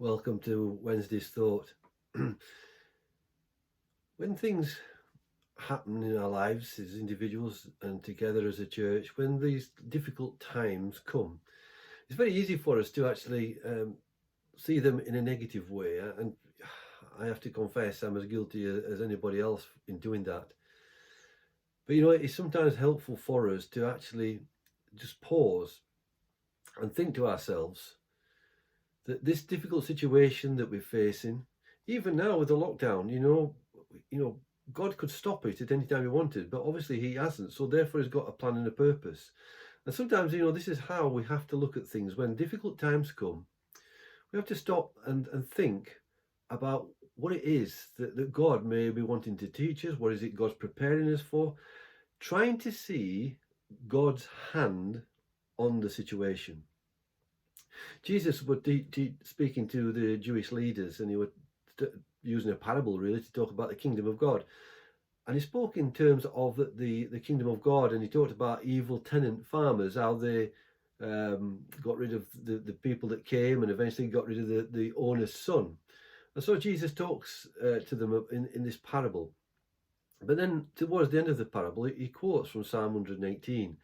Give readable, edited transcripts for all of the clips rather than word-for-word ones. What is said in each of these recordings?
Welcome to Wednesday's Thought. When things happen in our lives as individuals and together as a church, when these difficult times come, it's very easy for us to actually see them in a negative way. And I have to confess, I'm as guilty as anybody else in doing that. But it's sometimes helpful for us to actually just pause and think to ourselves that this difficult situation that we're facing, even now with the lockdown, God could stop it at any time he wanted, but obviously he hasn't. So therefore he's got a plan and a purpose. And sometimes, this is how we have to look at things. When difficult times come, we have to stop and think about what it is that God may be wanting to teach us. What is it God's preparing us for? Trying to see God's hand on the situation. Jesus was speaking to the Jewish leaders, and he was using a parable really to talk about the kingdom of God. And he spoke in terms of the kingdom of God, and he talked about evil tenant farmers, how they got rid of the people that came and eventually got rid of the owner's son. And so Jesus talks to them in this parable. But then towards the end of the parable, he quotes from Psalm 118,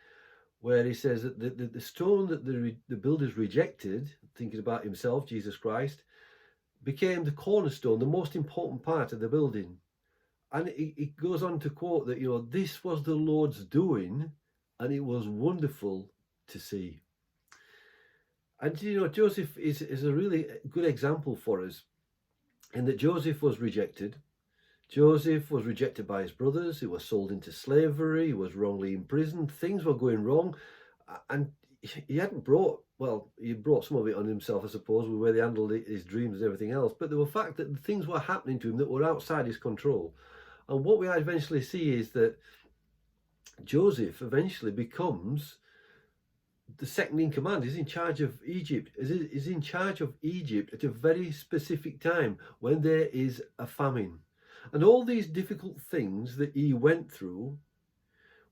where he says that the stone that the builders rejected, thinking about himself, Jesus Christ, became the cornerstone, the most important part of the building. And it goes on to quote that, this was the Lord's doing, and it was wonderful to see. And, Joseph is a really good example for us, in that Joseph was rejected. Joseph was rejected by his brothers. He was sold into slavery. He was wrongly imprisoned. Things were going wrong. And he hadn't brought, he brought some of it on himself, I suppose, with where they handled his dreams and everything else. But there were fact that things were happening to him that were outside his control. And what we eventually see is that Joseph eventually becomes the second in command. He's in charge of Egypt. He's in charge of Egypt at a very specific time when there is a famine. And all these difficult things that he went through,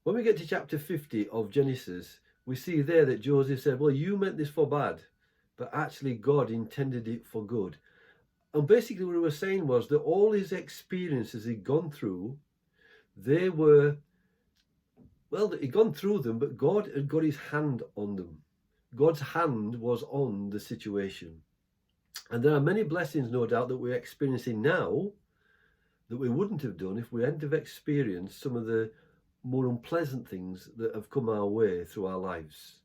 when we get to chapter 50 of Genesis, we see there that Joseph said, well, you meant this for bad, but actually God intended it for good. And basically what he was saying was that all his experiences he'd gone through, he'd gone through them, but God had got his hand on them. God's hand was on the situation. And there are many blessings, no doubt, that we're experiencing now that we wouldn't have done if we hadn't have experienced some of the more unpleasant things that have come our way through our lives.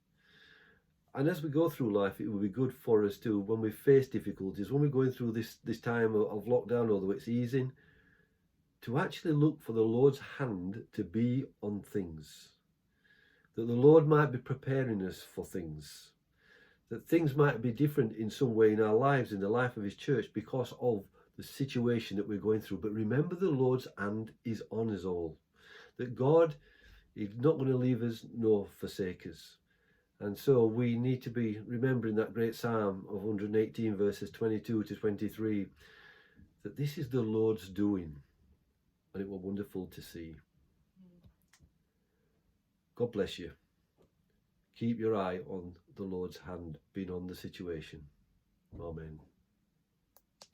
And as we go through life, it will be good for us to, when we face difficulties, when we're going through this time of lockdown, although it's easing, to actually look for the Lord's hand to be on things. That the Lord might be preparing us for things. That things might be different in some way in our lives, in the life of his church, because of the situation that we're going through. But remember, the Lord's hand is on us all. That God is not going to leave us nor forsake us. And so we need to be remembering that great Psalm of 118 verses 22 to 23, that this is the Lord's doing, and it was wonderful to see. God bless you. Keep your eye on the Lord's hand being on the situation. Amen.